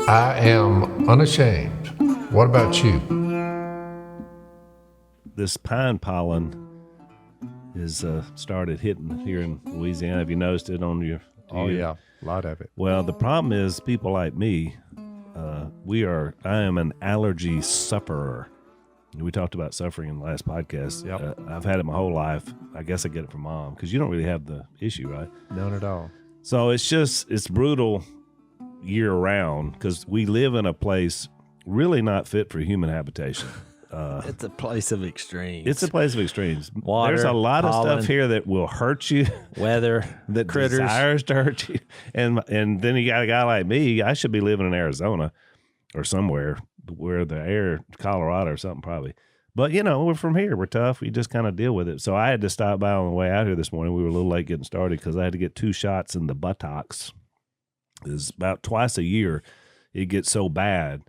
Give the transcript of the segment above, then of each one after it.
I am unashamed. What about you? This pine pollen is started hitting here in Louisiana. Have you noticed it on your? Yeah, a lot of it. Well, the problem is people like me. I am an allergy sufferer. We talked about suffering in the last podcast. Yep. I've had it my whole life. I guess I get it from mom because you don't really have the issue, right? None at all. So it's brutal year round because we live in a place really not fit for human habitation. It's a place of extremes. It's a place of extremes. Water, There's a lot pollen, of stuff here that will hurt you. Weather, that critters. desires to hurt you. And then you got a guy like me. I should be living in Arizona or somewhere where the air, Colorado or something probably. But, we're from here. We're tough. We just kind of deal with it. So I had to stop by on the way out here this morning. We were a little late getting started because I had to get 2 shots in the buttocks. It's about twice a year. It gets so bad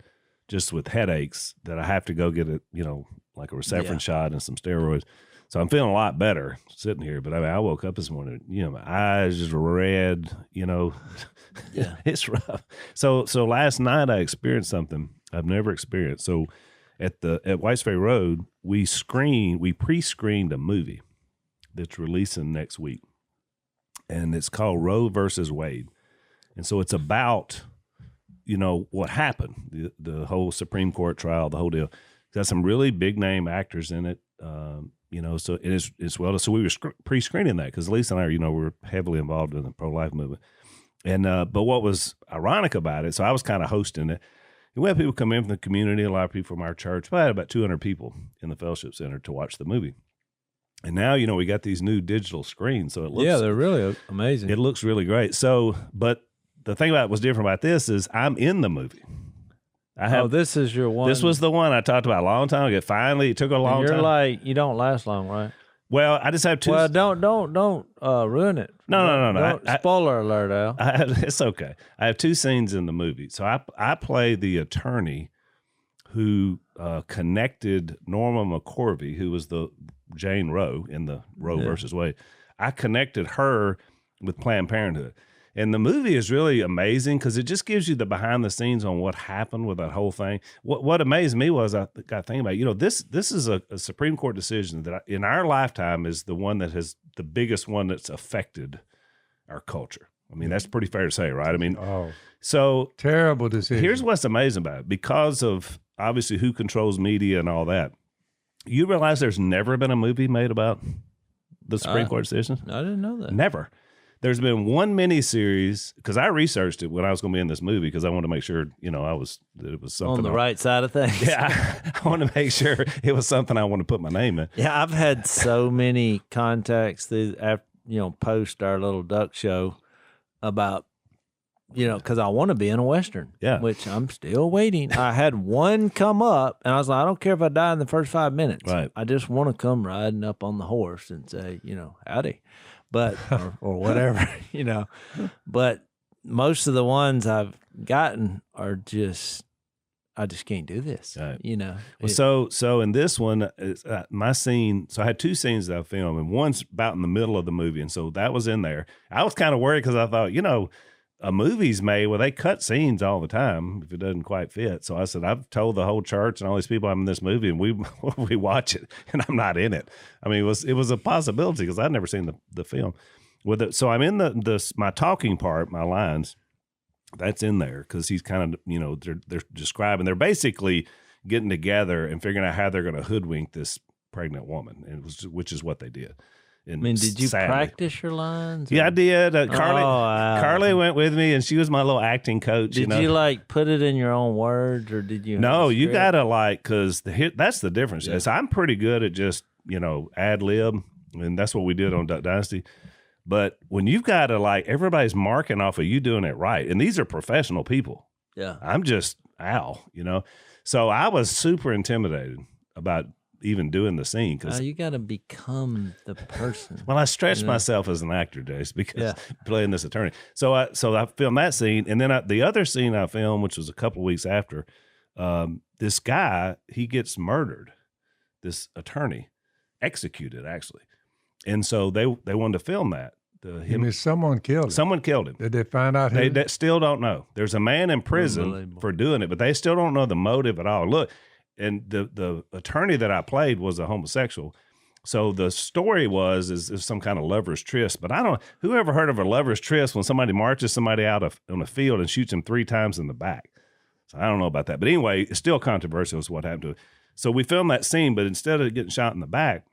just with headaches that I have to go get like a Resegregate shot and some steroids. So I'm feeling a lot better sitting here. But I woke up this morning, my eyes just red, Yeah. It's rough. So last night I experienced something I've never experienced. So at Whites Ferry Road, we pre-screened a movie that's releasing next week. And it's called Roe versus Wade. And so it's about what happened, the whole Supreme Court trial, the whole deal. It's got some really big name actors in it, so it's well. So we were pre-screening that because Lisa and I were heavily involved in the pro-life movement. And but what was ironic about it, so I was kind of hosting it. We had people come in from the community, a lot of people from our church. I had about 200 people in the fellowship center to watch the movie. And now, we got these new digital screens, so it looks they're really amazing. It looks really great. So, but the thing about what's different about this is I'm in the movie. This is your one. This was the one I talked about a long time ago. Finally, it took a long time. You're like, you don't last long, right? Well, I just have 2. Well, don't ruin it. No. Spoiler alert, Al. It's okay. I have 2 scenes in the movie. So I play the attorney who connected Norma McCorvey, who was the Jane Roe in the Roe versus Wade. I connected her with Planned Parenthood. And the movie is really amazing because it just gives you the behind the scenes on what happened with that whole thing. What amazed me was I got thinking about, this is a Supreme Court decision that in our lifetime is the one that has the biggest one that's affected our culture. I mean, that's pretty fair to say, right? I mean, so terrible decision. Here's what's amazing about it. Because of obviously who controls media and all that, you realize there's never been a movie made about the Supreme Court decision? I didn't know that. Never. There's been one miniseries because I researched it when I was going to be in this movie because I wanted to make sure, that it was something on the right side of things. Yeah, I want to make sure it was something I want to put my name in. Yeah, I've had so many contacts post our little duck show about, because I want to be in a Western, which I'm still waiting. I had one come up, and I was like, I don't care if I die in the first 5 minutes. Right. I just want to come riding up on the horse and say, howdy. But or whatever, But most of the ones I've gotten are just, I just can't do this, Right. Well, so in this one, my scene. So I had 2 scenes that I filmed, and one's about in the middle of the movie, and so that was in there. I was kind of worried because I thought, a movie's made where they cut scenes all the time if it doesn't quite fit. So I said, I've told the whole church and all these people I'm in this movie, and we watch it, and I'm not in it. I mean, it was a possibility because I'd never seen the film. So I'm in my talking part, my lines. That's in there because he's kind of they're describing. They're basically getting together and figuring out how they're going to hoodwink this pregnant woman, which is what they did. And did you practice your lines? Yeah, I did. Carly went with me, and she was my little acting coach. Did you put it in your own words, or did you? No, you gotta because that's the difference. Yeah. I'm pretty good at just ad lib, and that's what we did on Duck Dynasty. But when you've got to everybody's marking off of you doing it right, and these are professional people. Yeah, I'm just Al, So I was super intimidated about even doing the scene because you got to become the person. Well, I stretched myself as an actor, Jace, because playing this attorney. So I filmed that scene, and then the other scene I filmed, which was a couple of weeks after, this guy, he gets murdered. This attorney executed actually, and so they wanted to film that. someone killed him. Someone killed him. Did they find out who? They still don't know. There's a man in prison for doing it, but they still don't know the motive at all. Look, and the attorney that I played was a homosexual. So the story is some kind of lover's tryst, but who ever heard of a lover's tryst when somebody marches somebody out on a field and shoots him 3 times in the back? So I don't know about that. But anyway, it's still controversial is what happened to it. So we filmed that scene, but instead of getting shot in the back,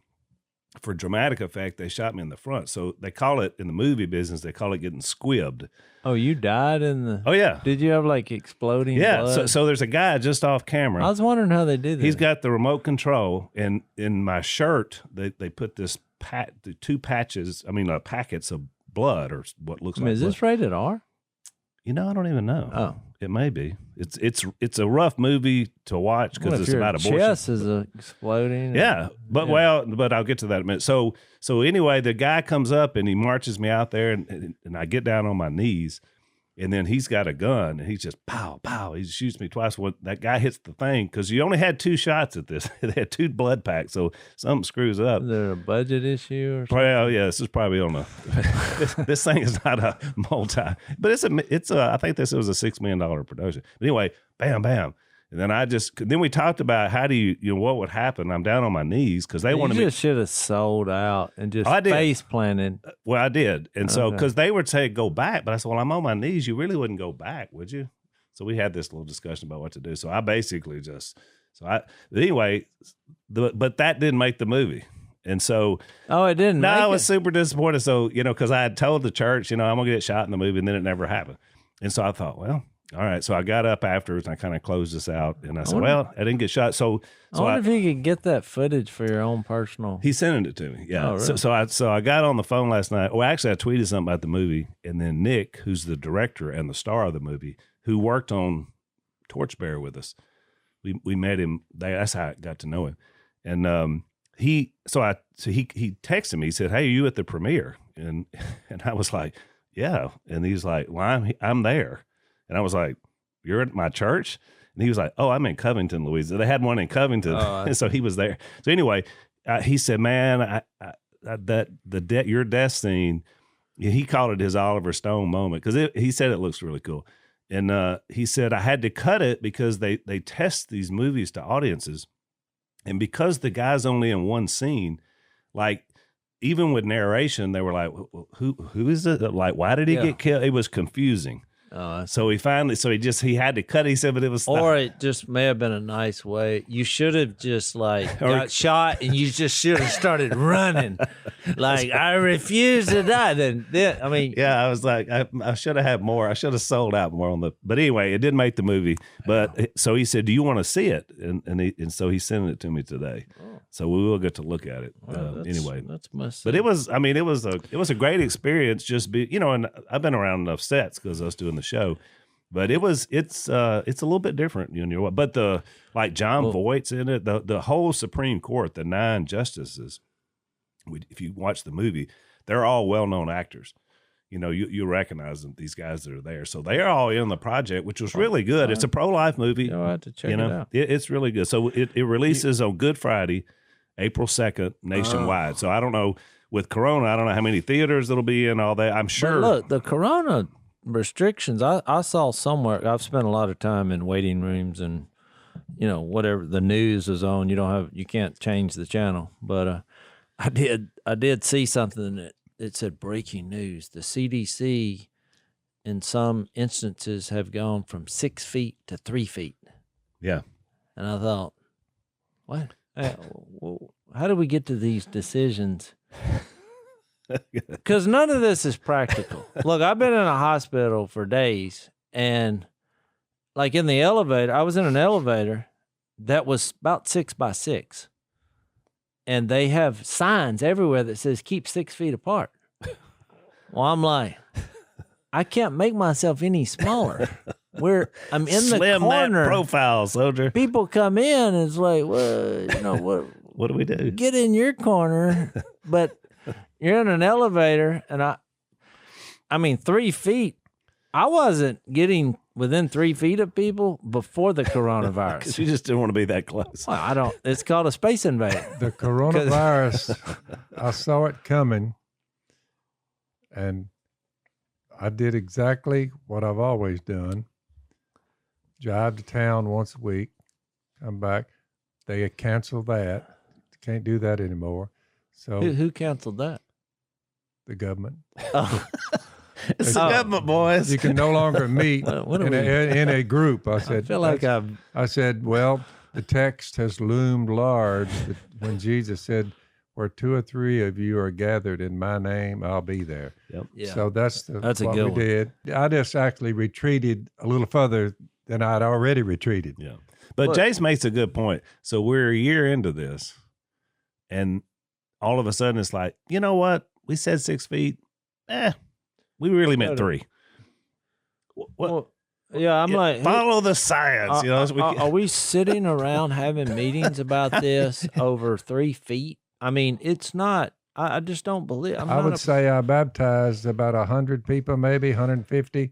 for dramatic effect, they shot me in the front. So they call it, in the movie business, they call it getting squibbed. Oh, you died in the... Oh, yeah. Did you have, like, exploding blood? Yeah, so there's a guy just off camera. I was wondering how they did that. He's got the remote control, and in my shirt, they put this packets of blood, or what looks like is this rated R? I don't even know. Oh. It may be. It's a rough movie to watch because it's about abortion. Chest is exploding. Yeah, but I'll get to that in a minute. So anyway, the guy comes up and he marches me out there, and I get down on my knees, and then he's got a gun and he's just pow pow. He shoots me twice. When that guy hits the thing, because you only had 2 shots at this, they had 2 blood packs, so something screws up. Is there a budget issue or something? Well, yeah, this is probably on this thing is not a multi, but it's a I think this was a $6 million production. But anyway, bam, bam. And then we talked about how do you what would happen. I'm down on my knees because they wanted me. You just should have sold out and just face planted. Well, I did. And so, because they would say go back, but I said, well, I'm on my knees. You really wouldn't go back, would you? So we had this little discussion about what to do. So I basically anyway, but that didn't make the movie. And so. Oh, it didn't? No, I was super disappointed. So, because I had told the church, I'm going to get shot in the movie, and then it never happened. And so I thought, well, all right. So I got up afterwards and I kind of closed this out, and I said, I didn't get shot. So I wonder if you could get that footage for your own personal. He sent it to me. Yeah. Oh, really? So I got on the phone last night. Well, actually I tweeted something about the movie, and then Nick, who's the director and the star of the movie, who worked on Torchbearer with us, we met him. That's how I got to know him. And he texted me. He said, "Hey, are you at the premiere?" And I was like, "Yeah." And he's like, "Well, I'm there." And I was like, "You're at my church?" And he was like, "Oh, I'm in Covington, Louisiana." They had one in Covington, and so he was there. So anyway, he said, "Man, your death scene," he called it his Oliver Stone moment, because he said it looks really cool. And he said, "I had to cut it because they test these movies to audiences, and because the guy's only in one scene, like." Even with narration, they were like, "Who is it? Like, why did he get killed?" It was confusing. So he had to cut it. He said, but it was, it just may have been a nice way. You should have just got shot, and you just should have started running. Like, I refuse to die. Then I mean, I was like, I should have had more. I should have sold out more on but anyway, it didn't make the movie. But so he said, "Do you want to see it?" And so he's sending it to me today. So we will get to look at it anyway. That's must. But it was a great experience. Just and I've been around enough sets because I was doing the show, but it's a little bit different. But John Voight's in it. The whole Supreme Court, the 9 justices. If you watch the movie, they're all well-known actors. You recognize them, these guys that are there. So they are all in the project, which was really good. It's a pro-life movie. I'll have to check it out. It's really good. So it releases on Good Friday, April 2nd, nationwide. So I don't know, with Corona, I don't know how many theaters it'll be in, all that. I'm sure. But look, the Corona restrictions, I saw somewhere, I've spent a lot of time in waiting rooms and, whatever the news is on, you can't change the channel. But I did see something that it said breaking news. The CDC in some instances have gone from 6 feet to 3 feet. Yeah. And I thought, what? How do we get to these decisions? Because none of this is practical. Look, I've been in a hospital for days, and like in the elevator, I was in an elevator that was about 6 by 6. And they have signs everywhere that says keep 6 feet apart. Well, I'm like, I can't make myself any smaller. I'm in the Slim corner. That profile, soldier. People come in and it's like, well, what do we do? Get in your corner. But you're in an elevator, and I mean, 3 feet. I wasn't getting within 3 feet of people before the coronavirus. Because you just didn't want to be that close. Well, it's called a space invader. The coronavirus, I saw it coming And I did exactly what I've always done. Drive to town once a week, come back. They had canceled that. Can't do that anymore. So Who canceled that? the government. Oh. It's the government, boys. You can no longer meet in a group. I said, I feel like I said, well, the text has loomed large when Jesus said, where 2 or 3 of you are gathered in my name, I'll be there. Yep. Yeah. So that's a what good we one. did. I just actually retreated a little further than I'd already retreated. Yeah. But Jase makes a good point. So we're a year into this, and all of a sudden it's like, you know what? We said 6 feet. We really meant 3. Well, yeah, I'm like, follow the science. Are we sitting around having meetings about this over 3 feet? I mean, it's not. I just don't believe. I would say I baptized about 100 people, maybe 150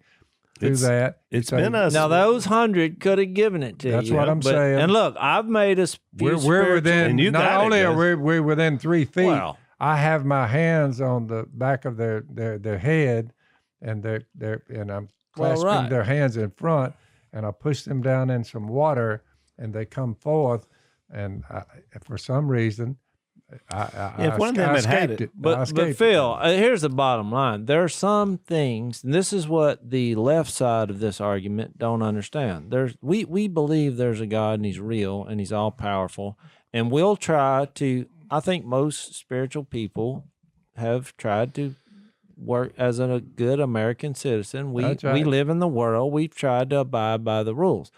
through that. It's been us. Now those 100 could have given it to you. That's what I'm saying. And look, I've made us. We're within. And you not got only it, are we within 3 feet. Well, I have my hands on the back of their head, and I'm clasping their hands in front, and I push them down in some water, and they come forth, and for some reason, if one of them had it. But Phil, here's the bottom line. There are some things, and this is what the left side of this argument don't understand. We believe there's a God and he's real and he's all powerful, and we'll try to. I think most spiritual people have tried to work as a good American citizen. We live in the world. We've tried to abide by the rules.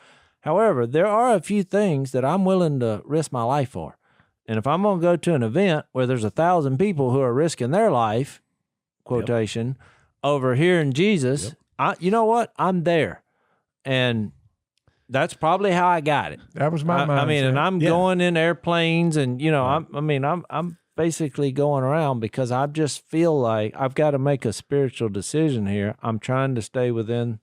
However, there are a few things that I'm willing to risk my life for. And if I'm going to go to an event where there's 1,000 people who are risking their life, quotation, over hearing Jesus, you know what? I'm there. And that's probably how I got it. That was my mindset. I mean, and I'm going in airplanes, and I'm basically going around because I just feel like I've got to make a spiritual decision here. I'm trying to stay within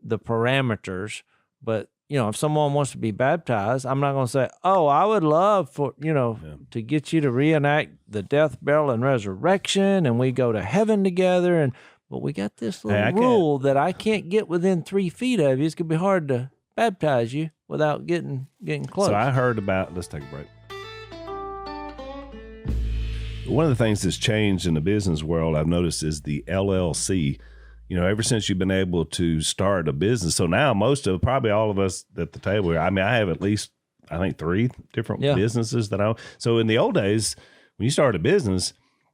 the parameters, but if someone wants to be baptized, I'm not going to say, "Oh, I would love for to get you to reenact the death, burial, and resurrection, and we go to heaven together." But we got this little rule that I can't get within 3 feet of you. It's gonna be hard to baptize you without getting close. So I heard about. Let's take a break. One of the things that's changed in the business world I've noticed is the LLC. Ever since you've been able to start a business. So now probably all of us at the table, I have at least, I think 3 different businesses that I own. So in the old days, when you started a business,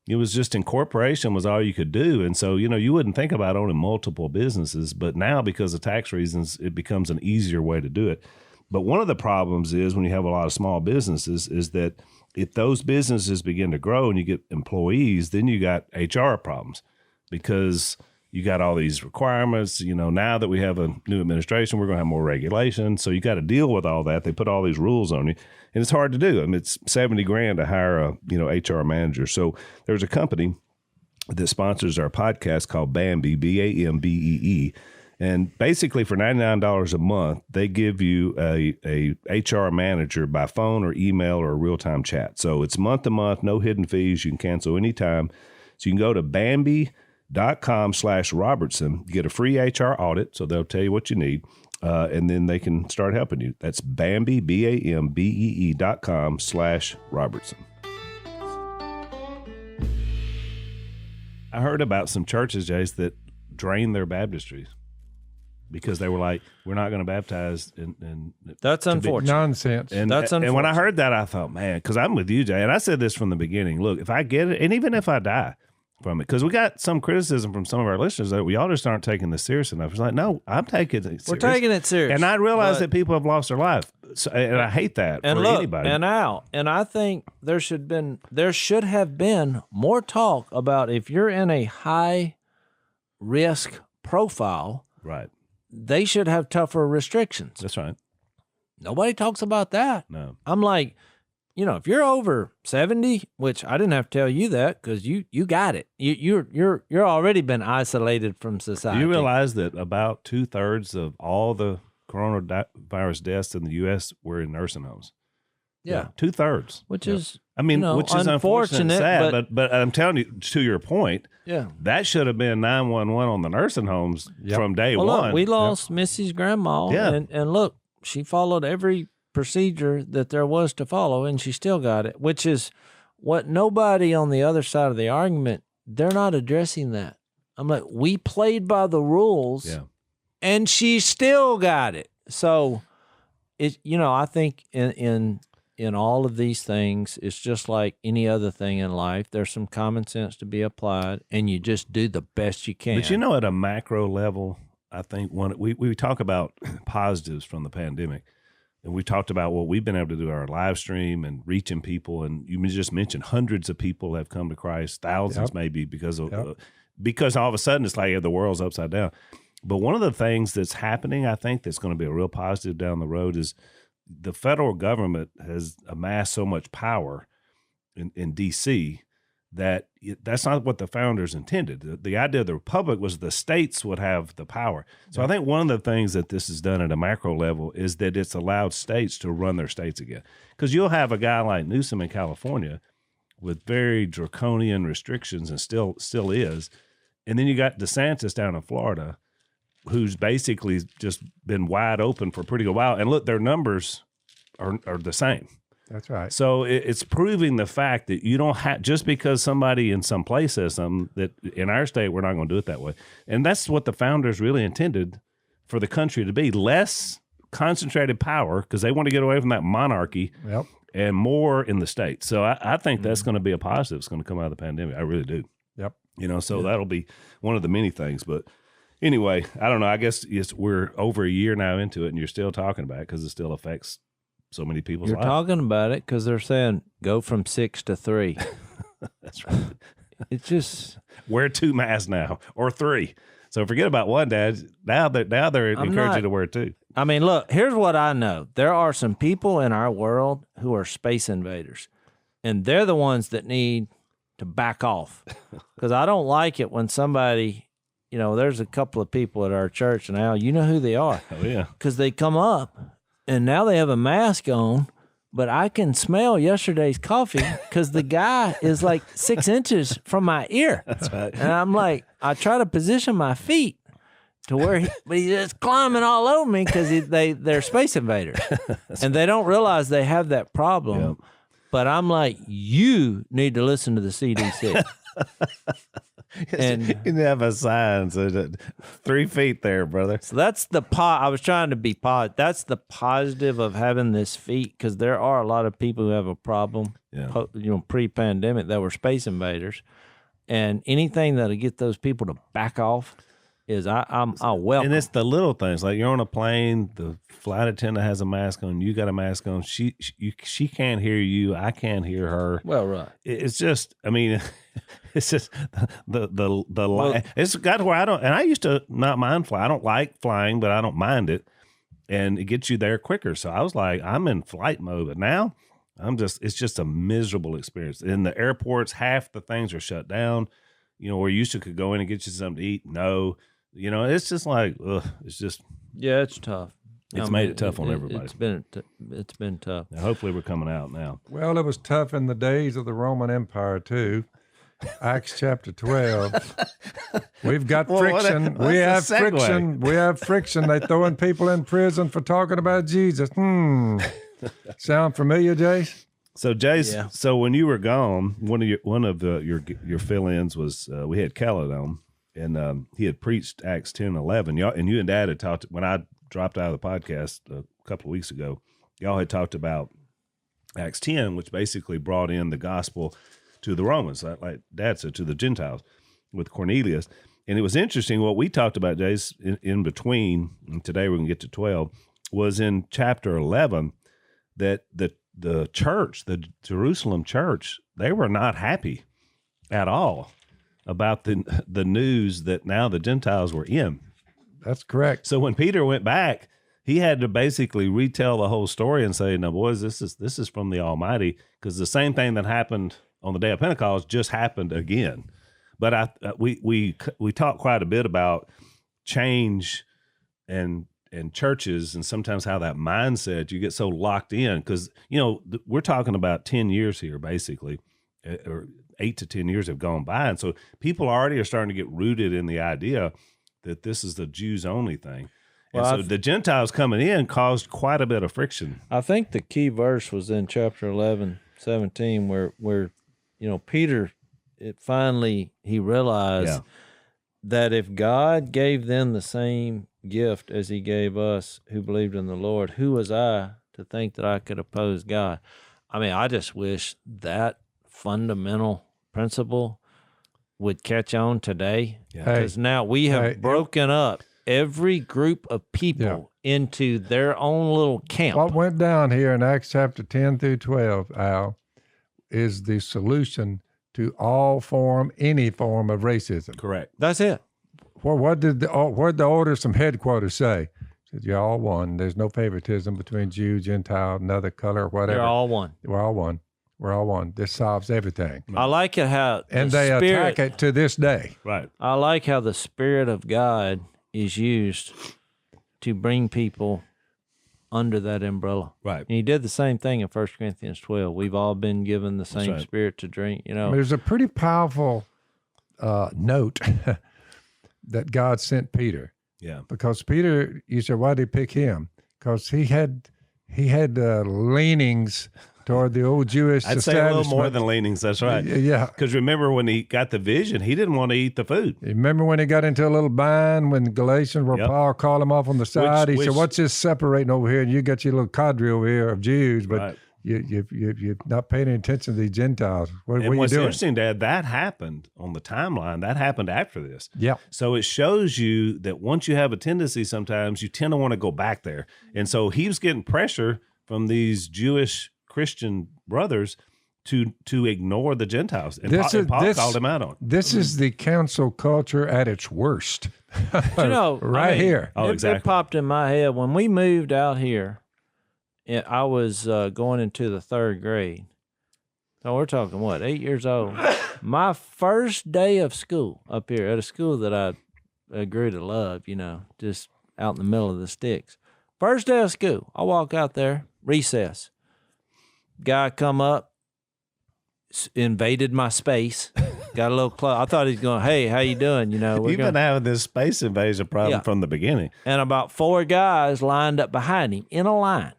it was just incorporation was all you could do. And so, you wouldn't think about owning multiple businesses, but now because of tax reasons, it becomes an easier way to do it. But one of the problems is when you have a lot of small businesses is that if those businesses begin to grow and you get employees, then you got HR problems because you got all these requirements. Now that we have a new administration, we're going to have more regulation. So you got to deal with all that. They put all these rules on you, and it's hard to do. It's $70,000 to hire a HR manager. So there's a company that sponsors our podcast called Bambee, Bambee, and basically for $99 a month, they give you a HR manager by phone or email or real time chat. So it's month to month, no hidden fees. You can cancel anytime. So you can go to Bambee.com/Robertson, get a free HR audit, so they'll tell you what you need, and then they can start helping you. That's Bambee, BAMBEE.com/Robertson. I heard about some churches, Jase, that drained their baptistries because they were like, we're not going to baptize. And that's unfortunate. Nonsense. And that's unfortunate. And when I heard that, I thought, man, because I'm with you, Jay, and I said this from the beginning. Look, if I get it, and even if I die from it, because we got some criticism from some of our listeners that we all just aren't taking this serious enough. It's like, no, I'm taking it serious. We're taking it serious. And I realize that people have lost their life. So, and I hate that for anybody. And Al, and I think there should have been more talk about if you're in a high risk profile, right? They should have tougher restrictions. That's right. Nobody talks about that. No. I'm like, if you're over 70, which I didn't have to tell you that because you got it. You're already been isolated from society. Do you realize that about 2/3 of all the coronavirus deaths in the U.S. were in nursing homes? Yeah. 2/3. Which is, I mean, which is unfortunate and sad, but I'm telling you, to your point, that should have been 911 on the nursing homes from day one. Look, we lost Missy's grandma, and look, she followed every procedure that there was to follow, and she still got it, which is what nobody on the other side of the argument, they're not addressing that. I'm like, we played by the rules, and she still got it. So, I think in all of these things, it's just like any other thing in life. There's some common sense to be applied, and you just do the best you can. But at a macro level, I think we talk about positives from the pandemic, and we talked about what we've been able to do our live stream and reaching people. And you just mentioned hundreds of people have come to Christ, thousands maybe because all of a sudden it's like the world's upside down. But one of the things that's happening, I think, that's going to be a real positive down the road is the federal government has amassed so much power in D.C. that's not what the founders intended. The idea of the republic was the states would have the power. So I think one of the things that this has done at a macro level is that it's allowed states to run their states again. Because you'll have a guy like Newsom in California with very draconian restrictions and still is. And then you got DeSantis down in Florida, who's basically just been wide open for a pretty good while. And look, their numbers are the same. That's right. So it's proving the fact that you don't have, just because somebody in some place says something, that in our state, we're not going to do it that way. And that's what the founders really intended for the country to be. Less concentrated power, because they want to get away from that monarchy, and more in the state. So I think that's going to be a positive. It's going to come out of the pandemic. I really do. Yep. So that'll be one of the many things. But anyway, I don't know. I guess we're over a year now into it, and you're still talking about it because it still affects so many people's lives. You're talking about it because they're saying go from 6 to 3. That's right. It's just wear 2 masks now or 3. So forget about one, Dad. Now they're encouraging you to wear 2. I mean, look, here's what I know. There are some people in our world who are space invaders, and they're the ones that need to back off, because I don't like it when somebody, there's a couple of people at our church now, you know who they are. Oh, yeah. Because they come up, and now they have a mask on, but I can smell yesterday's coffee because the guy is like 6 inches from my ear. That's right. And I'm like, I try to position my feet to where but he's just climbing all over me because they're space invaders. And they don't realize they have that problem. Yep. But I'm like, you need to listen to the CDC. And you have a sign, so 3 feet there, brother. So that's I was trying to be positive. That's the positive of having this feat, because there are a lot of people who have a problem, pre-pandemic, that were space invaders. And anything that'll get those people to back off is I'll welcome. And it's the little things, like you're on a plane, the flight attendant has a mask on, you got a mask on, she can't hear you, I can't hear her. Well, right. It's just, I mean, it's just it's got to where I don't, and I used to not mind flying. I don't like flying, but I don't mind it, and it gets you there quicker. So I was like, I'm in flight mode, but now it's just a miserable experience. In the airports, half the things are shut down. Where you used to could go in and get you something to eat. No. It's just like, it's just. Yeah, it's tough. It's made it tough on everybody. It's been tough. Now, hopefully we're coming out now. Well, it was tough in the days of the Roman Empire, too. Acts chapter 12. We've got friction. We have friction. We have friction. They throwing people in prison for talking about Jesus. Sound familiar, Jase? So, Jase, So when you were gone, one of your fill-ins was we had Kellett on, and he had preached Acts 10:11. Y'all, and you and Dad had talked when I dropped out of the podcast a couple of weeks ago. Y'all had talked about Acts 10, which basically brought in the gospel to the Romans, like Dad said, to the Gentiles with Cornelius. And it was interesting what we talked about, Jase, in between, and today we're going to get to 12, was in chapter 11 that the church, the Jerusalem church, they were not happy at all about the news that now the Gentiles were in. That's correct. So when Peter went back, he had to basically retell the whole story and say, "No, boys, this is from the Almighty," because the same thing that happened on the day of Pentecost just happened again. But we talked quite a bit about change and churches, and sometimes how that mindset, you get so locked in because, we're talking about 10 years here, basically, or 8 to 10 years have gone by. And so people already are starting to get rooted in the idea that this is the Jews only thing. And so the Gentiles coming in caused quite a bit of friction. I think the key verse was in chapter 11:17, where Peter, he realized that if God gave them the same gift as he gave us who believed in the Lord, who was I to think that I could oppose God? I mean, I just wish that fundamental principle would catch on today, because now we have broken up every group of people into their own little camp. What went down here in Acts chapter 10 through 12, Al, is the solution to any form of racism. Correct. That's it. What did the orders from headquarters say? Said, you're all one. There's no favoritism between Jew, Gentile, another color, whatever. You're all one. We're all one. We're all one. This solves everything. I like it how they attack it to this day. Right. I like how the Spirit of God is used to bring people under that umbrella. Right. And he did the same thing in 1 Corinthians 12. We've all been given the same Spirit to drink. There's a pretty powerful note that God sent Peter. Yeah. Because Peter, you said, why did he pick him? Because he had leanings toward the old Jewish I'd say a little more than leanings. That's right. Yeah. Because remember when he got the vision, he didn't want to eat the food. Remember when he got into a little bind when Galatians, where Paul called him off on the side? He said, what's this separating over here? And you got your little cadre over here of Jews, but you're not paying any attention to these Gentiles. What are you doing? What's interesting, Dad, that happened on the timeline. That happened after this. Yeah. So it shows you that once you have a tendency, sometimes you tend to want to go back there. And so he was getting pressure from these Jewish Christian brothers to ignore the Gentiles. And Paul called him out on it. This is the council culture at its worst. Here. Oh, exactly. It popped in my head. When we moved out here, I was going into the 3rd grade. So we're talking, 8 years old. My first day of school up here at a school that I grew to love, just out in the middle of the sticks. First day of school, I walk out there, recess. Guy come up, invaded my space, got a little close. I thought he's going, hey, how you doing? You've been having this space invasion problem from the beginning. And about 4 guys lined up behind him in a line.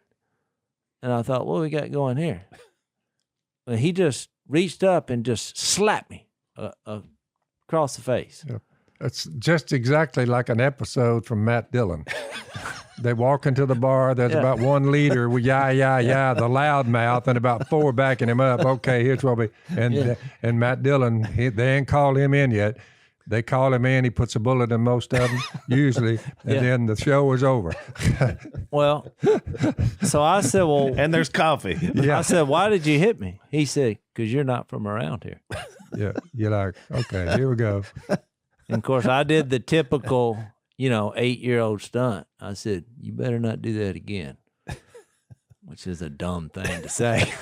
And I thought, what we got going here? And he just reached up and just slapped me across the face. Yeah. It's just exactly like an episode from Matt Dillon. They walk into the bar. There's about one leader with the loudmouth, and about 4 backing him up. Okay, here's what we and Matt Dillon. They ain't called him in yet. They call him in. He puts a bullet in most of them usually, and then the show is over. Well, so I said, well, and there's coffee. Yeah. I said, why did you hit me? He said, because you're not from around here. Yeah, you're like, okay, here we go. And of course, I did the typical 8-year-old stunt. I said, you better not do that again, which is a dumb thing to say.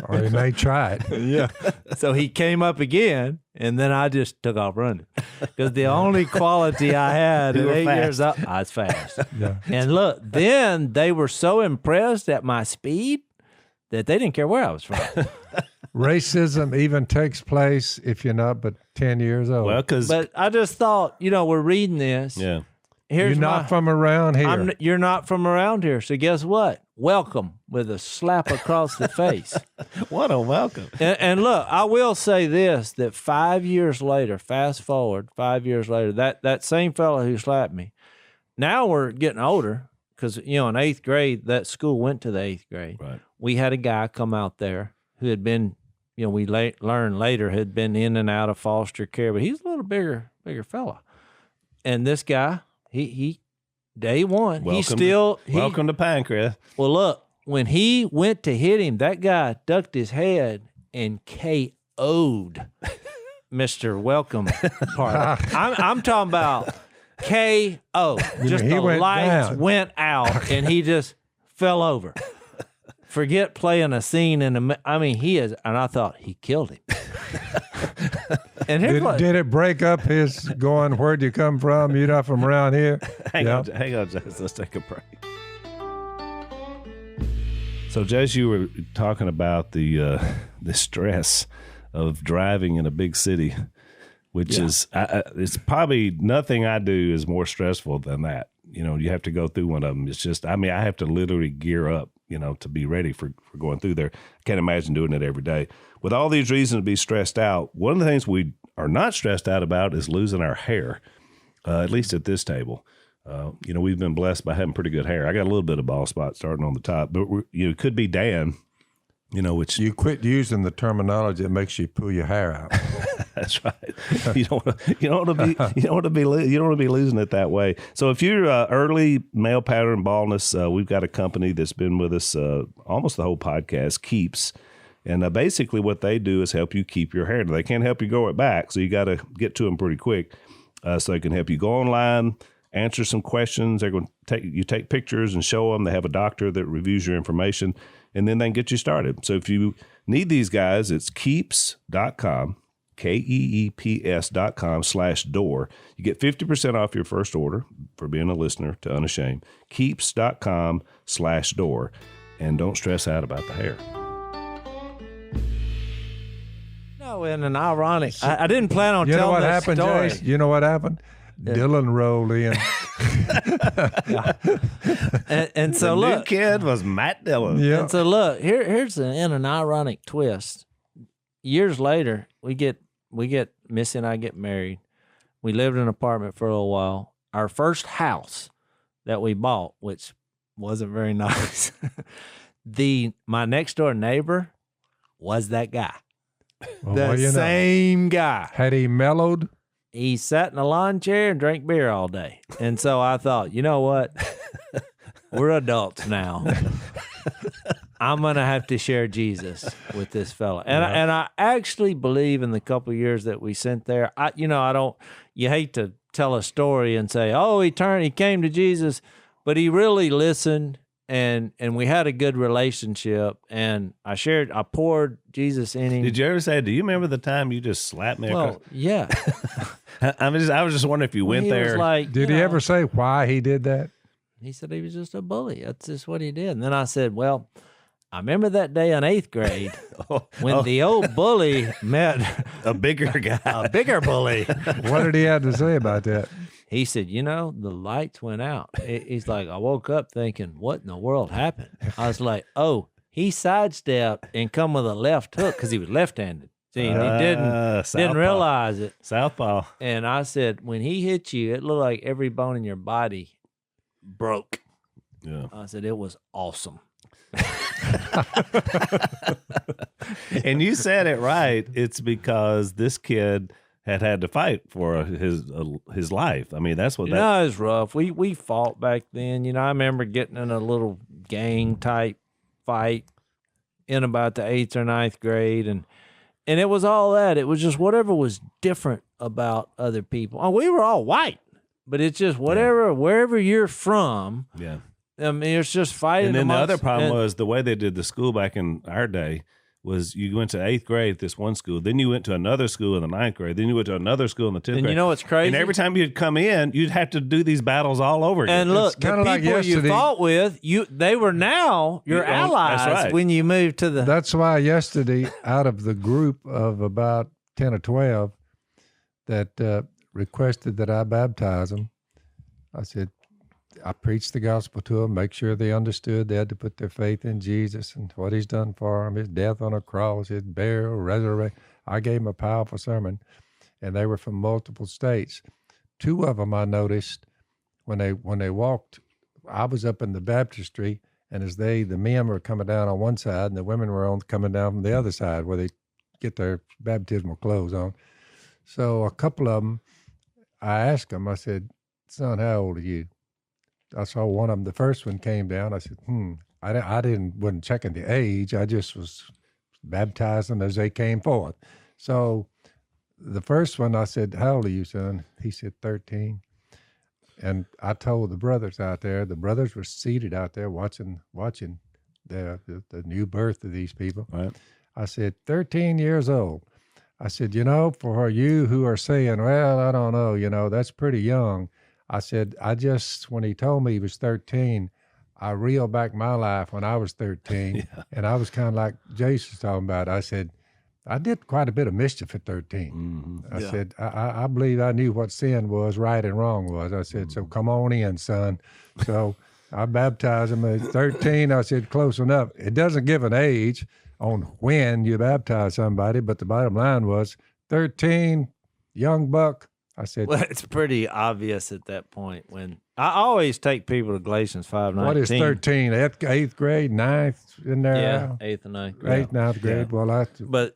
Or he may try it. Yeah. So he came up again, and then I just took off running. Because the only quality I had at 8 years old, I was fast. Yeah. And look, then they were so impressed at my speed that they didn't care where I was from. Racism even takes place if you're not but 10 years old. Well, but I just thought, we're reading this. Yeah. You're not from around here. You're not from around here. So guess what? Welcome with a slap across the face. What a welcome. And look, I will say this, that 5 years later, fast forward 5 years later, that same fellow who slapped me, now we're getting older because, in 8th grade, that school went to the 8th grade. Right. We had a guy come out there who had been, we learned later, had been in and out of foster care, but he's a little bigger fella. And this guy, he day one, welcome to Pancreas. Well, look, when he went to hit him, that guy ducked his head and KO'd Mr. Welcome part. I'm talking about KO. Just the lights went out and he just fell over. Forget playing a scene he is, and I thought he killed him. And did it break up his going, where'd you come from? You're not from around here? Hang on, Jase. Let's take a break. So, Jase, you were talking about the stress of driving in a big city, which is it's probably nothing I do is more stressful than that. You have to go through one of them. It's just, I have to literally gear up, to be ready for going through there. I can't imagine doing it every day. With all these reasons to be stressed out, one of the things we are not stressed out about is losing our hair, at least at this table. We've been blessed by having pretty good hair. I got a little bit of bald spot starting on the top, but it could be Dan, which you quit using the terminology that makes you pull your hair out. That's right. You don't want to be losing it that way. So if you're early male pattern baldness, we've got a company that's been with us almost the whole podcast, Keeps. And basically what they do is help you keep your hair. They can't help you grow it back, so you got to get to them pretty quick so they can help you go online, answer some questions. They're going to take pictures and show them. They have a doctor that reviews your information, and then they can get you started. So if you need these guys, it's keeps.com, KEEPS.com/door. You get 50% off your first order for being a listener to Unashamed. Keeps.com/door. And don't stress out about the hair. No, and an ironic, I didn't plan on telling this story. Jase? You know what happened? Dylan rolled in. and so the new kid was Matt Dillon. Yeah. And so look, here's an ironic twist. Years later, we get Missy and I get married. We lived in an apartment for a little while. Our first house that we bought, which wasn't very nice, my next door neighbor was that guy. Well, the same guy. Had he mellowed? He sat in a lawn chair and drank beer all day. And so I thought, you know what? We're adults now. I'm going to have to share Jesus with this fella. And I actually believe in the couple of years that we spent there. You hate to tell a story and say, oh, he came to Jesus, but he really listened. And we had a good relationship, and I poured Jesus in him. Did you ever say, do you remember the time you just slapped me? Well, yeah. I was just wondering if you went there. Did he ever say why he did that? He said he was just a bully. That's just what he did. And then I said, well, I remember that day in 8th grade when the old bully met a bigger guy, a bigger bully. What did he have to say about that? He said, the lights went out. He's like, I woke up thinking, what in the world happened? I was like, oh, he sidestepped and come with a left hook because he was left-handed. See, he didn't realize it. Southpaw. And I said, when he hit you, it looked like every bone in your body broke. Yeah. I said, it was awesome. And you said it right. It's because this kid had to fight for his life. I mean, that's what it was rough. We fought back then. I remember getting in a little gang type fight in about the 8th or 9th grade, and it was all that. It was just whatever was different about other people. Oh, we were all white, but it's just wherever you're from. Yeah. I mean, it's just fighting. And then the other problem was the way they did the school back in our day. Was you went to 8th grade at this one school, then you went to another school in the 9th grade, then you went to another school in the 10th grade. And you know what's crazy? And every time you'd come in, you'd have to do these battles all over again. And look, the people you fought with, they were now your allies when you moved to the... That's why yesterday, out of the group of about 10 or 12 that requested that I baptize them, I said, I preached the gospel to them, make sure they understood they had to put their faith in Jesus and what he's done for them, his death on a cross, his burial, resurrection. I gave them a powerful sermon, and they were from multiple states. 2 of them I noticed when they walked, I was up in the baptistry, and as the men were coming down on one side and the women were coming down from the other side where they get their baptismal clothes on. So a couple of them, I asked them, I said, son, how old are you? I saw one of them, the first one came down. I said, I wasn't checking the age. I just was baptizing as they came forth. So the first one, I said, how old are you, son? He said, 13. And I told the brothers out there, the brothers were seated out there watching the new birth of these people. Right. I said, 13 years old. I said, for you who are saying, well, I don't know, that's pretty young. I said, when he told me he was 13, I reeled back my life when I was 13, and I was kind of like Jase was talking about. I said, I did quite a bit of mischief at 13. I said, I believe I knew what sin was, right and wrong was. I said, so come on in, son. So I baptized him at 13. I said, close enough. It doesn't give an age on when you baptize somebody, but the bottom line was 13, young buck. I said, well, it's pretty obvious at that point when I always take people to Galatians 5:19. What is 13? Eighth grade, ninth in there? Yeah, eighth and ninth grade. Eighth, ninth grade. Yeah. Well, but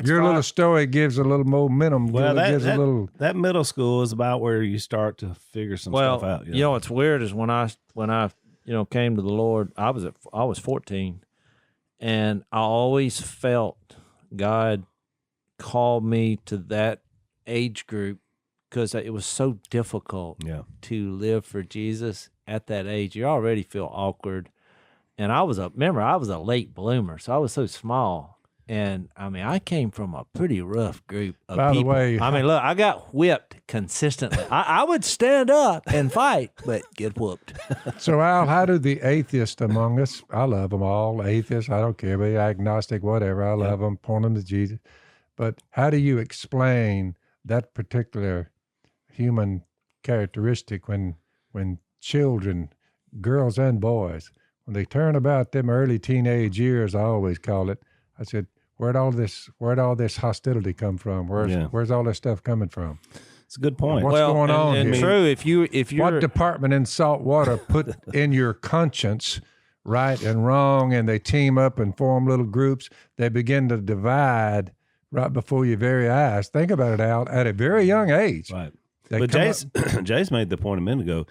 your little story gives a little momentum. Well, that middle school is about where you start to figure some stuff out. You know what's weird is when I came to the Lord, I was 14, and I always felt God called me to that age group. Because it was so difficult to live for Jesus at that age. You already feel awkward. And I was a late bloomer, so I was so small. And, I came from a pretty rough group of people. By the way, look, I got whipped consistently. I would stand up and fight, but get whooped. So, Al, how do the atheists among us, I love them all, atheists, I don't care, be agnostic, whatever, I love them, pointing to Jesus. But how do you explain that particular human characteristic when children, girls and boys, when they turn about them early teenage years, I always call it, I said, where'd all this hostility come from? Where's all this stuff coming from? It's a good point. What's going on and here? True, if you're what department in salt water put in your conscience right and wrong, and they team up and form little groups, they begin to divide right before your very eyes. Think about it, Al, at a very young age. Right. But Jase made the point a minute ago,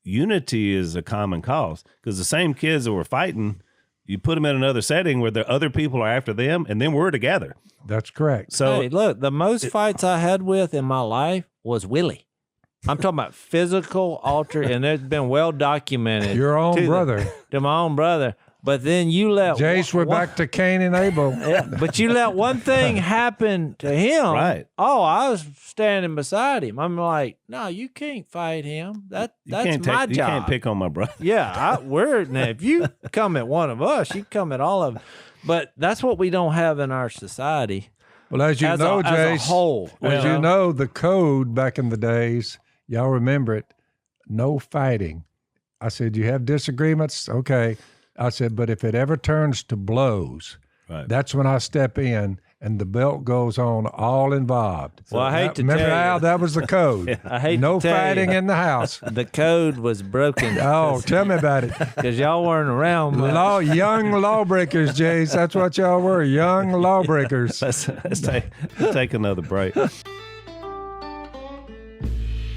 unity is a common cause because the same kids that were fighting, you put them in another setting where the other people are after them, and then we're together. That's correct. So, hey, look, the most fights I had with in my life was Willie. I'm talking about physical altar, and it's been well documented. Your own brother. To my own brother. But then you let Jase, we're back to Cain and Abel. Yeah, but you let one thing happen to him. Right. Oh, I was standing beside him. I'm like, no, you can't fight him. That's my job. You can't pick on my brother. Yeah, now if you come at one of us, you come at all of them. But that's what we don't have in our society. Well, as you know, Jase, as a whole, you know, the code back in the days, y'all remember it, no fighting. I said, you have disagreements? Okay. I said, but if it ever turns to blows, that's when I step in and the belt goes on, all involved. Well, I hate to remember tell you. Al, that was the code. I hate no to tell fighting you. in the house. The code was broken. Oh, tell me about it. Because y'all weren't around much. Young lawbreakers, Jase. That's what y'all were, young lawbreakers. Let's take another break.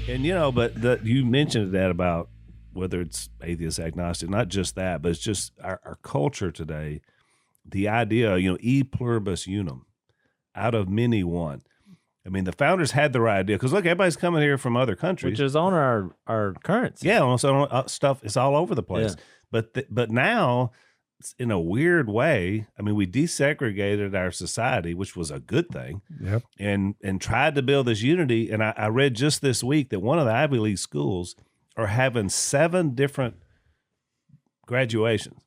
And, but you mentioned that about whether it's atheist, agnostic, not just that, but it's just our culture today, the idea, e pluribus unum, out of many one. The founders had the right idea because, look, everybody's coming here from other countries. Which is on our currency. Yeah, so stuff is all over the place. Yeah. But now, in a weird way, we desegregated our society, which was a good thing, and tried to build this unity. And I read just this week that one of the Ivy League schools are having 7 different graduations.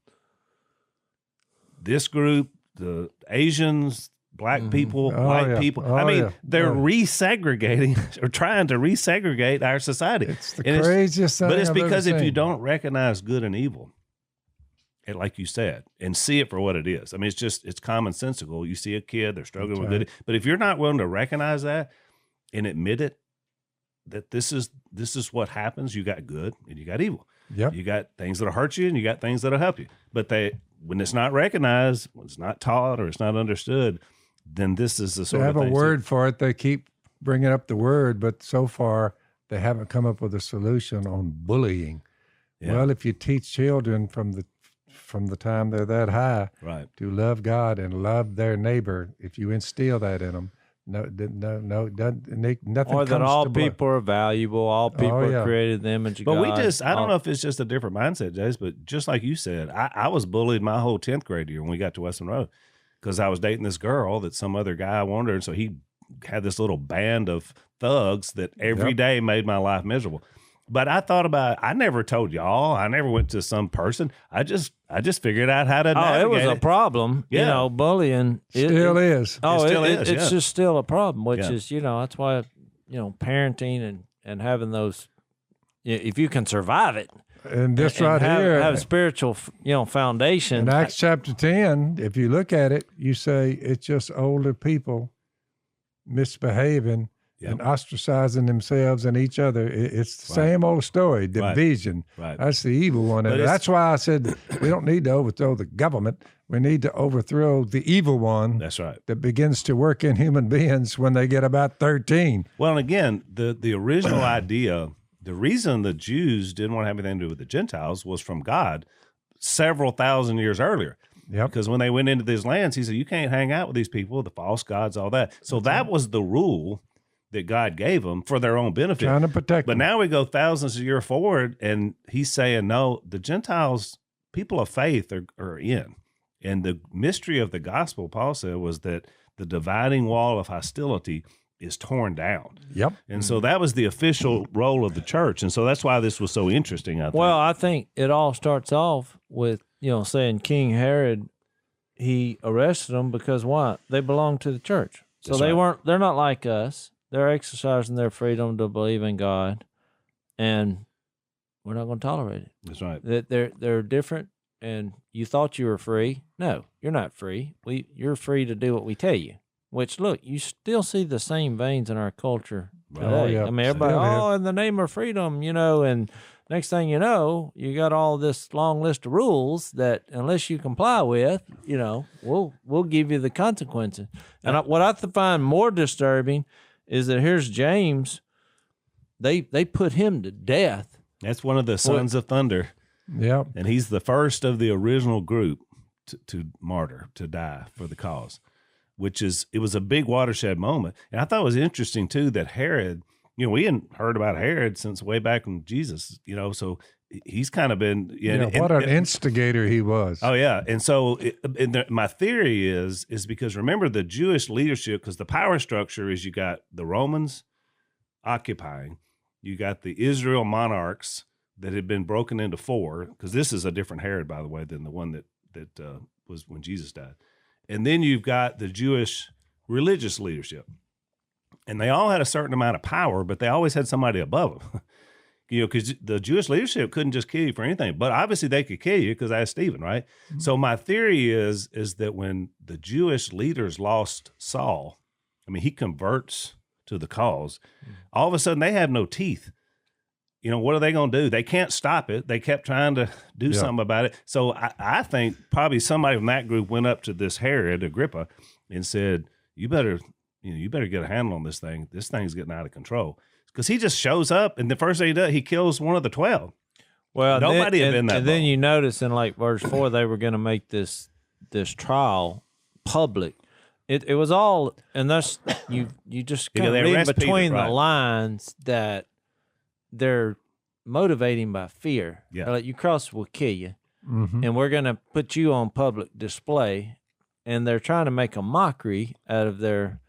This group, the Asians, black people, white people. They're resegregating or trying to resegregate our society. It's the craziest thing. But it's I've because ever if you seen. don't recognize good and evil, and like you said, and see it for what it is. It's commonsensical. You see a kid, they're struggling with good. But if you're not willing to recognize that and admit it, that this is what happens. You got good and you got evil. Yep. You got things that'll hurt you and you got things that'll help you. But when it's not recognized, when it's not taught or it's not understood, then this is the sort of thing. They have a word for it. They keep bringing up the word, but so far they haven't come up with a solution on bullying. Yeah. Well, if you teach children from the time they're that high to love God and love their neighbor, if you instill that in them, nothing. Or that all people are valuable, all people are created in the image of God. But I don't know if it's just a different mindset, Jase, but just like you said, I was bullied my whole 10th grade year when we got to West Monroe because I was dating this girl that some other guy wanted, and so he had this little band of thugs that every day made my life miserable. But I thought about, I never told y'all. I never went to some person. I just figured out how to navigate it was a problem. Yeah. You know, bullying. Still is. Oh, it still is. It's yeah. just still a problem, which is, you know, that's why, you know, parenting and having those, if you can survive it. And this right here. Have a spiritual, you know, foundation. In Acts chapter 10, if you look at it, you say it's just older people misbehaving and ostracizing themselves and each other. It's the same old story, division. Right. That's the evil one. And that's why I said we don't need to overthrow the government. We need to overthrow the evil one. That's right. That begins to work in human beings when they get about 13. Well, and again, the original idea, the reason the Jews didn't want to have anything to do with the Gentiles was from God several thousand years earlier. Yep. Because when they went into these lands, he said, you can't hang out with these people, the false gods, all that. So that was the rule that God gave them for their own benefit. Trying to protect them. But now we go thousands of years forward, and he's saying, no, the Gentiles, people of faith are in. And the mystery of the gospel, Paul said, was that the dividing wall of hostility is torn down. Yep. And so that was the official role of the church. And so that's why this was so interesting, I think. Well, I think it all starts off with, you know, saying King Herod, he arrested them because why? They belonged to the church. So they're not like us. They're exercising their freedom to believe in God, and we're not going to tolerate it. That's right. That they're different, and you thought you were free. No, you're not free. You're free to do what we tell you. Which, look, you still see the same veins in our culture today. Oh, yeah. I mean, everybody, in the name of freedom, you know, and next thing you know, you got all this long list of rules that unless you comply with, you know, we'll give you the consequences. And what I find more disturbing is that here's James. They put him to death. That's one of the sons of thunder. Yep. And he's the first of the original group to martyr, to die for the cause, it was a big watershed moment. And I thought it was interesting, too, that Herod, you know, we hadn't heard about Herod since way back when Jesus, you know, so he's kind of been. What an instigator he was. Oh, yeah. And so my theory is because remember the Jewish leadership, because the power structure is you got the Romans occupying, you got the Israel monarchs that had been broken into four, because this is a different Herod, by the way, than the one that was when Jesus died. And then you've got the Jewish religious leadership. And they all had a certain amount of power, but they always had somebody above them. You know, because the Jewish leadership couldn't just kill you for anything. But obviously they could kill you because I asked Stephen, right? Mm-hmm. So my theory is that when the Jewish leaders lost Saul, I mean, he converts to the cause, all of a sudden they have no teeth. You know, what are they going to do? They can't stop it. They kept trying to do something about it. So I think probably somebody from that group went up to this Herod, Agrippa, and said, you better get a handle on this thing. This thing's getting out of control. Because he just shows up, and the first thing he does, he kills one of the 12. Well, nobody had been that. And then you notice in like verse 4, they were going to make this trial public. It was all, and that's you just kind of read between the lines that they're motivating by fear. Yeah, like, you cross, we'll kill you, and we're going to put you on public display, and they're trying to make a mockery out of their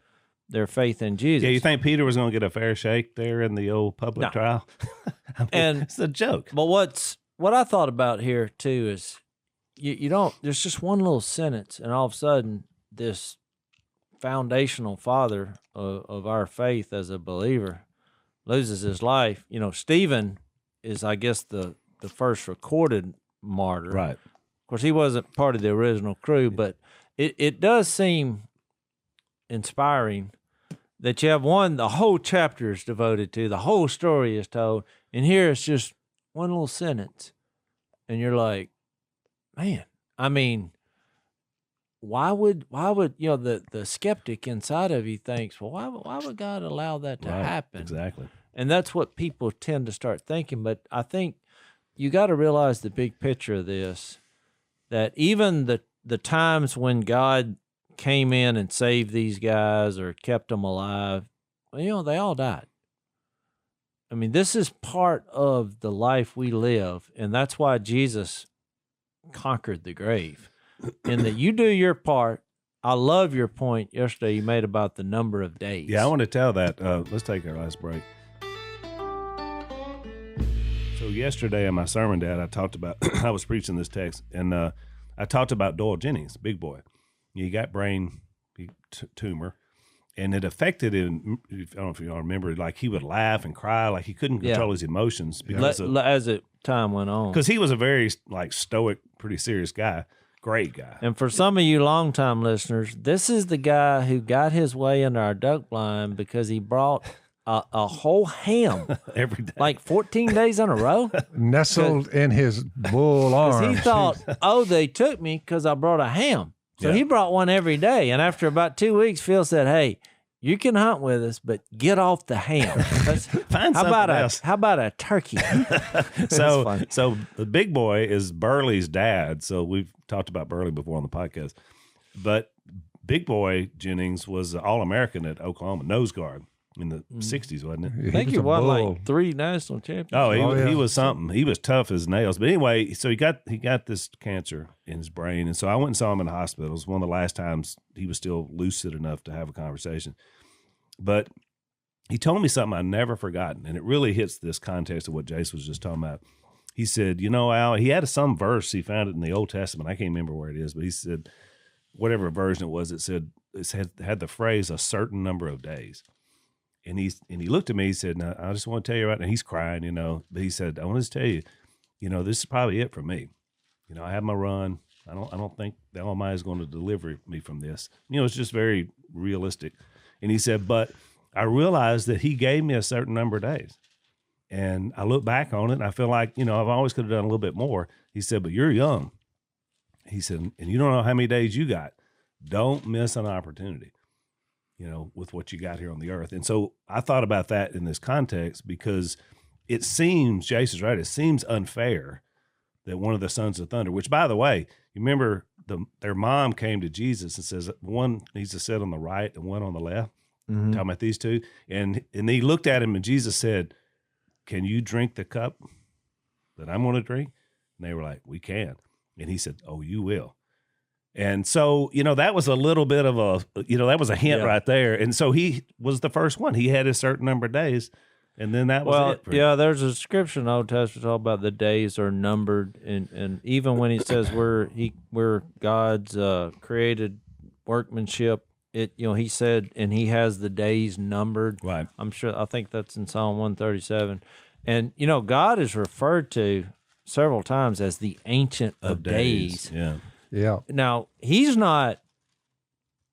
faith in Jesus. Yeah, you think Peter was going to get a fair shake there in the old public trial? I mean, and it's a joke. But what I thought about here too is you don't. There's just one little sentence, and all of a sudden, this foundational father of our faith as a believer loses his life. You know, Stephen is, I guess, the first recorded martyr. Right. Of course, he wasn't part of the original crew, but it does seem inspiring that you have the whole chapter is devoted to, the whole story is told, and here it's just one little sentence, and you're like, man, I mean, why would you know, the skeptic inside of you thinks, well, why would God allow that to happen? Exactly. And that's what people tend to start thinking. But I think you got to realize the big picture of this, that even the times when God came in and saved these guys or kept them alive, you know, they all died. I mean, this is part of the life we live, and that's why Jesus conquered the grave. In that you do your part, I love your point yesterday you made about the number of days. Yeah, I want to tell that. Let's take our last break. So yesterday in my sermon, Dad, I talked about, I was preaching this text, and I talked about Doyle Jennings, big boy. He got brain tumor, and it affected him. I don't know if you all remember, like he would laugh and cry, like he couldn't control his emotions. Because as time went on. Because he was a very like stoic, pretty serious guy. Great guy. And for some of you longtime listeners, this is the guy who got his way into our duck blind because he brought a whole ham every day, like 14 days in a row, nestled in his bull arms. He thought, "Oh, they took me because I brought a ham." So he brought one every day. And after about 2 weeks, Phil said, "Hey, you can hunt with us, but get off the ham. Find something else. How about a turkey?" So the big boy is Burley's dad. So we've talked about Burley before on the podcast, but big boy Jennings was an All-American at Oklahoma, nose guard in the 60s, wasn't it? I think he won like 3 national championships. Oh, he was something. He was tough as nails. But anyway, so he got this cancer in his brain, and so I went and saw him in the hospital. It was one of the last times he was still lucid enough to have a conversation. But he told me something I've never forgotten, and it really hits this context of what Jase was just talking about. He said, Al, he had some verse, he found it in the Old Testament. I can't remember where it is, but he said, whatever version it was, it had the phrase, a certain number of days. And he looked at me, he said, "Now, I just want to tell you right now," he's crying, but he said, "I want to tell you, this is probably it for me. I have my run. I don't think the Almighty is going to deliver me from this." It's just very realistic. And he said, "But I realized that he gave me a certain number of days. And I look back on it and I feel like, I've always could have done a little bit more." He said, "But you're young." He said, "And you don't know how many days you got. Don't miss an opportunity, with what you got here on the earth." And so I thought about that in this context because it seems, Jase is right, it seems unfair that one of the sons of thunder, which by the way, you remember their mom came to Jesus and says, one needs to sit on the right and one on the left. Mm-hmm. Talking about these two. And he looked at him and Jesus said, "Can you drink the cup that I'm going to drink?" And they were like, "We can." And he said, "Oh, you will." And so, that was a little bit of that was a hint right there. And so he was the first one. He had a certain number of days, and then that was it. There's a scripture in the Old Testament all about the days are numbered. And even when he says we're God's created workmanship, he said, and he has the days numbered. Right. I think that's in Psalm 137. And, God is referred to several times as the Ancient of Days. Yeah. Yeah. Now, he's not,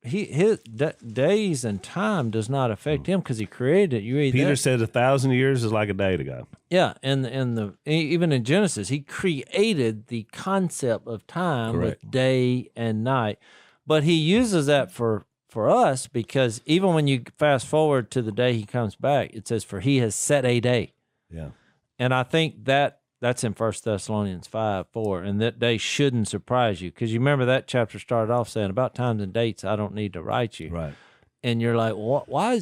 his days and time does not affect him because he created it. You read Peter said 1,000 years is like a day to God. Yeah. And even in Genesis, he created the concept of time with day and night. But he uses that for us because even when you fast forward to the day he comes back, it says, "For he has set a day." Yeah. And I think that's in 1 Thessalonians 5:4, and that day shouldn't surprise you because you remember that chapter started off saying, "About times and dates, I don't need to write you." Right. And you're like, why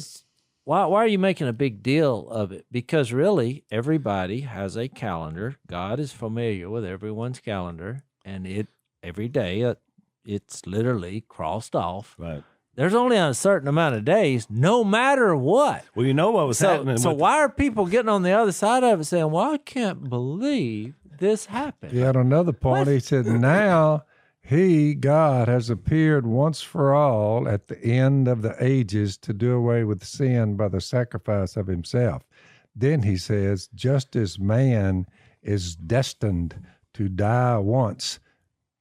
are you making a big deal of it? Because really, everybody has a calendar. God is familiar with everyone's calendar, and every day it's literally crossed off. Right. There's only a certain amount of days, no matter what. Well, what was happening. So why are people getting on the other side of it saying, "Well, I can't believe this happened"? He had another point. He said, "Now God, has appeared once for all at the end of the ages to do away with sin by the sacrifice of himself." Then he says, "Just as man is destined to die once,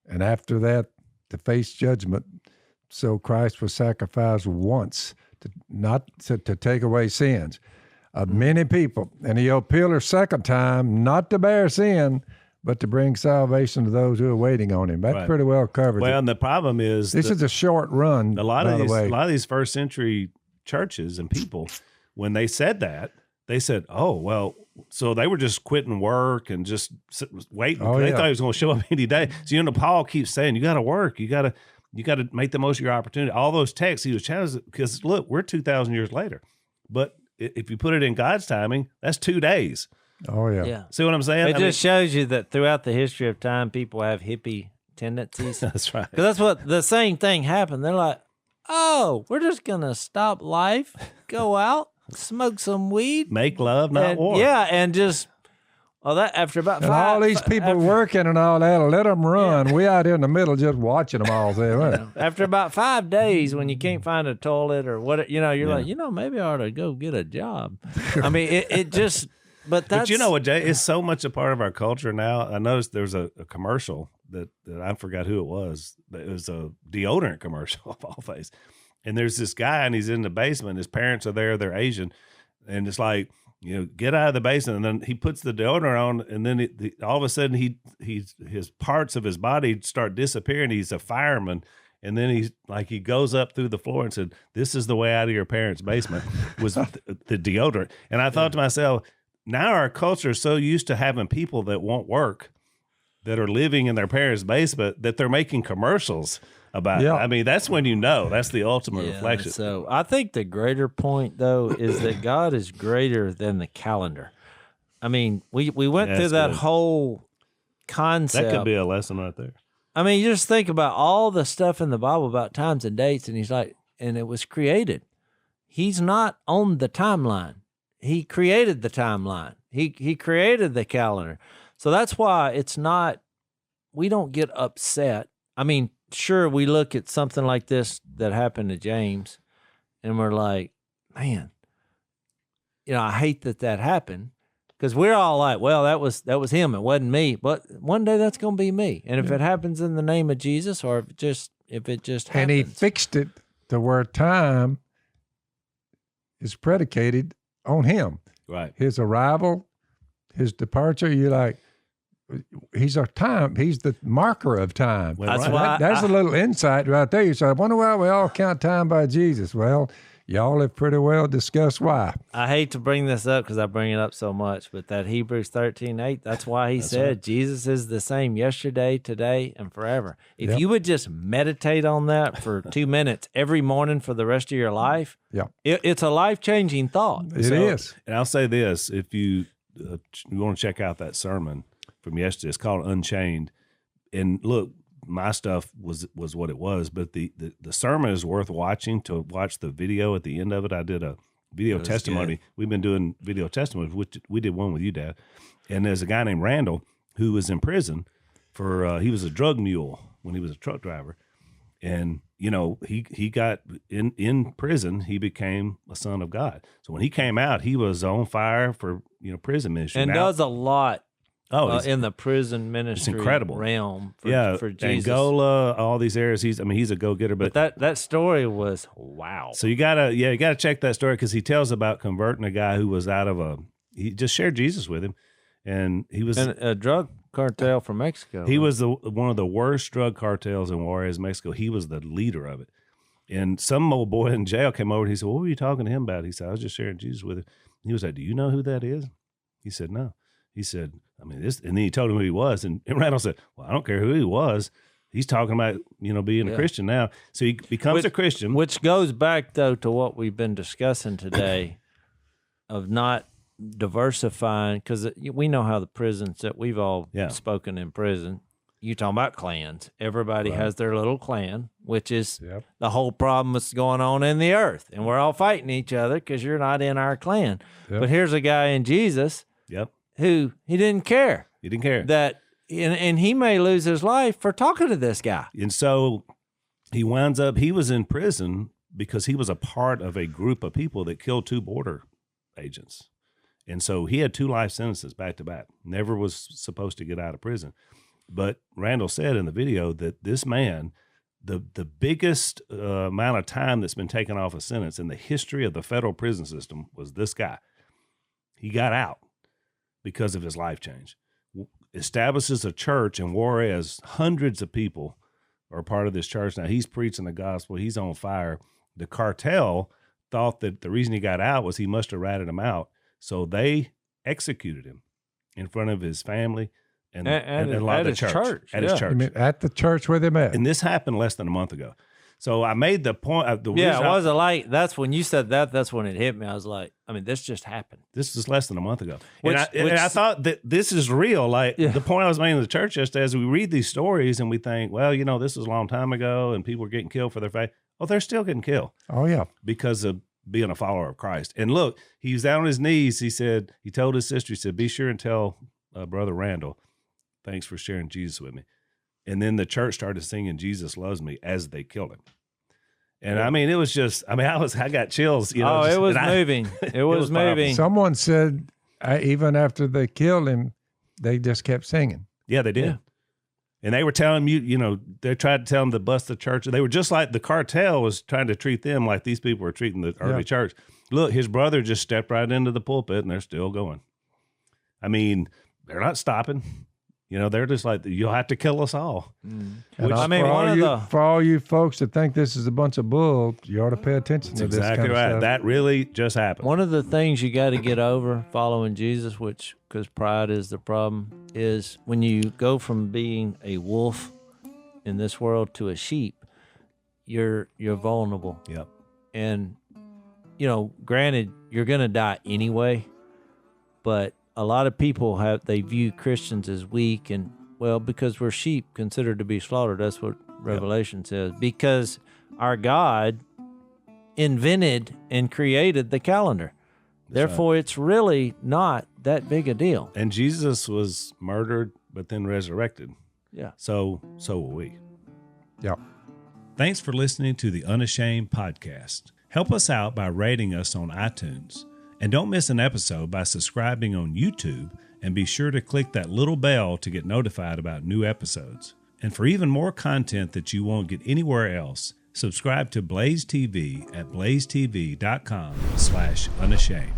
and after that to face judgment, so Christ was sacrificed once to take away sins of many people. And he'll appear a second time, not to bear sin, but to bring salvation to those who are waiting on him." That pretty well covers it. Well, and the problem is this is a short run. A lot of these first century churches and people, when they said that, they said, "Oh, well," so they were just quitting work and just waiting. They thought he was going to show up any day. So Paul keeps saying, "You got to work. You got to make the most of your opportunity." All those texts he was challenging because look, we're 2,000 years later, but if you put it in God's timing, that's 2 days. Oh yeah. See what I'm saying? It just shows you that throughout the history of time, people have hippie tendencies. That's right. Because that's what the same thing happened. They're like, oh, we're just going to stop life, go out, smoke some weed. Make love, not war. Yeah, and just, that after about and all these people working and all that, let them run. We out here in the middle just watching them all day. After about 5 days, when you can't find a toilet or what, you're like, maybe I ought to go get a job. I mean, it just, but that's. But you know what, Jay? It's so much a part of our culture now. I noticed there's a commercial that I forgot who it was. It was a deodorant commercial of all things. And there's this guy, and he's in the basement. His parents are there. They're Asian. And it's like, get out of the basement. And then he puts the deodorant on, and then all of a sudden his parts of his body start disappearing. He's a fireman. And then he goes up through the floor and said, "This is the way out of your parents' basement," was the deodorant. And I thought to myself, now our culture is so used to having people that won't work, that are living in their parents' basement, that they're making commercials about it. I mean, that's when that's the ultimate reflection. So I think the greater point, though, is that God is greater than the calendar. I mean, we went through that whole concept. That could be a lesson right there. I mean, you just think about all the stuff in the Bible about times and dates, and he's like, and it was created. He's not on the timeline. He created the timeline. He created the calendar. So that's why it's not, we don't get upset. I mean, sure, we look at something like this that happened to James, and we're like, man, I hate that happened, because we're all like, well, that was him. It wasn't me. But one day that's going to be me. And if it happens in the name of Jesus, or if it just happens. And he fixed it to where time is predicated on him. Right. His arrival, his departure, you're like, he's our time. He's the marker of time. Well, that's a little insight right there. You say, I wonder why we all count time by Jesus. Well, y'all have pretty well discussed why. I hate to bring this up because I bring it up so much, but that Hebrews 13:8, that's why he said right. Jesus is the same yesterday, today, and forever. If you would just meditate on that for 2 minutes every morning for the rest of your life, it's a life-changing thought. It is. And I'll say this, if you want to check out that sermon from yesterday, it's called Unchained. And look, my stuff was what it was, but the sermon is worth watching. To watch the video at the end of it, I did a video testimony. Good. We've been doing video testimonies, which we did one with you, Dad. And there's a guy named Randall who was in prison for he was a drug mule when he was a truck driver, and he got in prison. He became a son of God. So when he came out, he was on fire for prison ministry, and does a lot. In the prison ministry, it's incredible realm for Jesus. Angola, all these areas. He's a go-getter. But that story was wow. So you gotta check that story, because he tells about converting a guy who was he just shared Jesus with him, and he was in a drug cartel from Mexico. He was one of the worst drug cartels in Juarez, Mexico. He was the leader of it. And some old boy in jail came over and he said, "What were you talking to him about?" He said, "I was just sharing Jesus with him." And he was like, "Do you know who that is?" He said, "No." He said, "I mean, this," and then he told him who he was. And Randall said, "Well, I don't care who he was. He's talking about, being a Christian now." So he becomes a Christian. Which goes back, though, to what we've been discussing today of not diversifying, because we know how the prisons that we've all spoken in prison. You talking about clans. Everybody has their little clan, which is the whole problem that's going on in the earth. And we're all fighting each other because you're not in our clan. Yep. But here's a guy in Jesus who he didn't care. He didn't care. And he may lose his life for talking to this guy. And so he was in prison because he was a part of a group of people that killed 2 border agents. And so he had 2 life sentences back to back. Never was supposed to get out of prison. But Randall said in the video that this man, the biggest amount of time that's been taken off a sentence in the history of the federal prison system was this guy. He got out because of his life change. Establishes a church in Juarez. Hundreds of people are part of this church. Now, he's preaching the gospel. He's on fire. The cartel thought that the reason he got out was he must have ratted him out. So they executed him in front of his family and a lot of the church. At his church. You mean at the church where they met? And this happened less than a month ago. So I made the point. That's when you said that. That's when it hit me. I was like, I mean, this just happened. This was less than a month ago. And I thought that this is real. Like the point I was making in the church yesterday, as we read these stories and we think, well, this was a long time ago and people were getting killed for their faith. Well, they're still getting killed. Oh, yeah. Because of being a follower of Christ. And look, he was down on his knees. He told his sister, he said, be sure and tell Brother Randall, thanks for sharing Jesus with me. And then the church started singing "Jesus Loves Me" as they killed him. And I mean, it was just, I got chills. It was moving. It was moving. Someone said, even after they killed him, they just kept singing. Yeah, they did. Yeah. And they were telling they tried to tell him to bust the church. They were just like the cartel was trying to treat them like these people were treating the early church. Look, his brother just stepped right into the pulpit and they're still going. I mean, they're not stopping. They're just like, you'll have to kill us all. Mm. For all you folks that think this is a bunch of bull, you ought to pay attention to this exactly kind of right. stuff. That really just happened. One of the things you got to get over following Jesus, because pride is the problem, is when you go from being a wolf in this world to a sheep, you're vulnerable. Yep. And, granted, you're going to die anyway, but a lot of people they view Christians as weak and, because we're sheep considered to be slaughtered. That's what Revelation says. Because our God invented and created the calendar. Therefore, it's really not that big a deal. And Jesus was murdered, but then resurrected. Yeah. So will we. Yeah. Thanks for listening to the Unashamed podcast. Help us out by rating us on iTunes. And don't miss an episode by subscribing on YouTube, and be sure to click that little bell to get notified about new episodes. And for even more content that you won't get anywhere else, subscribe to Blaze TV at blazetv.com/unashamed.